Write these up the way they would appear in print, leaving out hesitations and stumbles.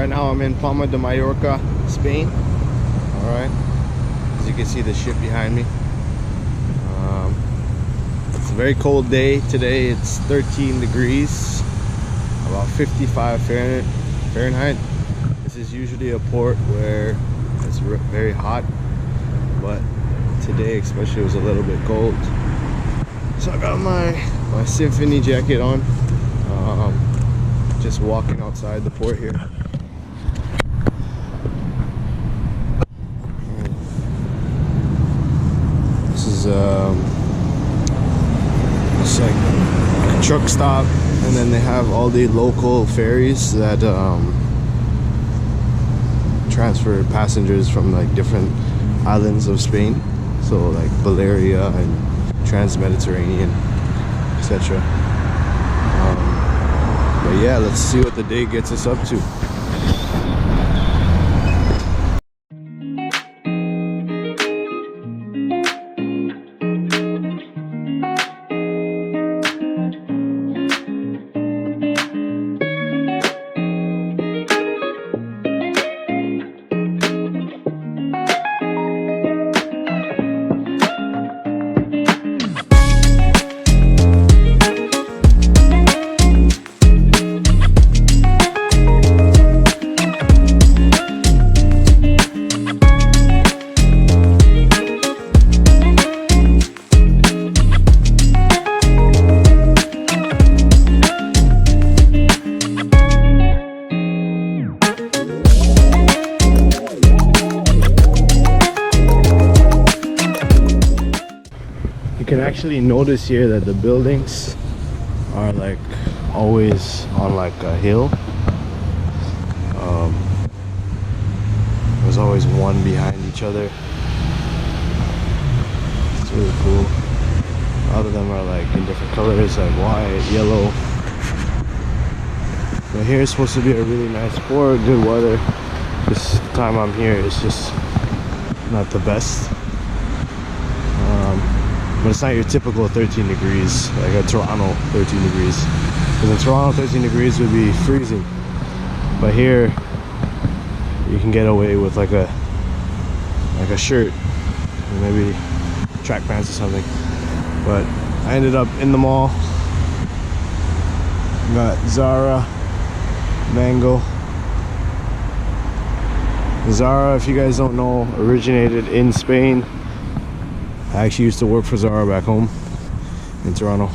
Right now I'm in PalmadeMallorca, Spain. Alright, as you can see the ship behind me. It's a very cold day today. It's 13 degrees, about 55 Fahrenheit. This is usually a port where it's very hot, but today especially was a little bit cold. So I got my symphony jacket on, just walking outside the port here. This is it's like a truck stop, and then they have all the local ferries that transfer passengers from like different islands of Spain, so like Balearia and Trans-Mediterranean, etc. But yeah, let's see what the day gets us up to. You can actually notice here that the buildings are like always on like a hill. There's always one behind each other. It's really cool. A lot of them are like in different colors, like white, yellow. But here it's supposed to be a really nice port, good weather. This time I'm here, it's just not the best. But it's not your typical 13 degrees, like a Toronto 13 degrees. Because in Toronto, 13 degrees would be freezing. But here, you can get away with like a shirt, or maybe track pants or something. But I ended up in the mall. Got Zara, Mango. Zara, if you guys don't know, originated in Spain. I actually used to work for Zara back home in Toronto.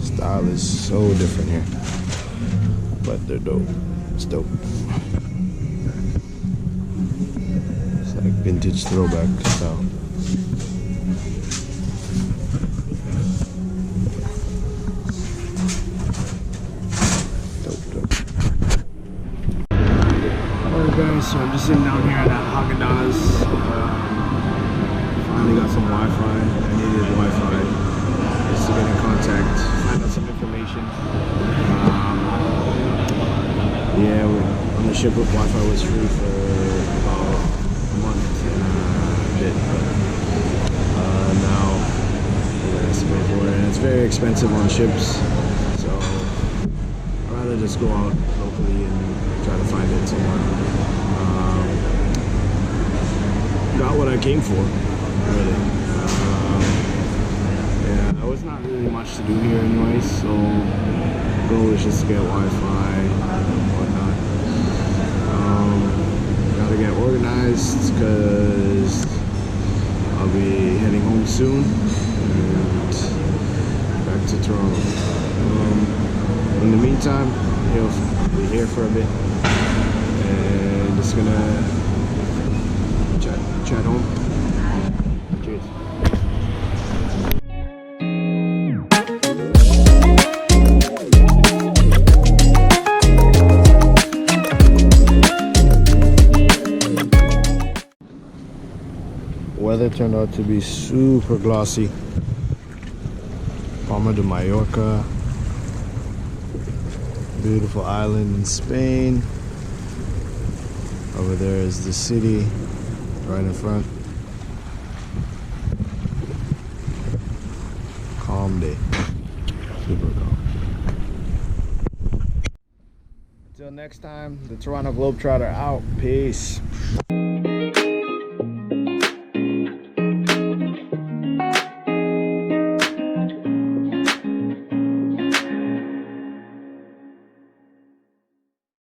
Style is so different here, but they're dope. It's dope. It's like vintage throwback style. Dope. Alright guys, so I'm just sitting down here at Haagen-Dazs. Finally got some Wi-Fi. I needed Wi-Fi just to get in contact, find out some information. Yeah, on the ship with Wi-Fi was free for about a month and a bit, but now we're gonna have to pay for it, and it's very expensive on ships, so I'd rather just go out locally and try to find it somewhere. Got what I came for, really. Yeah, it's not really much to do here anyways, so the goal is just to get Wi-Fi and whatnot. Gotta get organized because I'll be heading home soon and back to Toronto. In the meantime, he'll be here for a bit and just gonna chat home. Cheers. weather turned out to be super glossy. Palma de Mallorca, beautiful island in Spain. Over there is the city right in front. Calm day, super calm. Until next time, the Toronto Globetrotter out. Peace.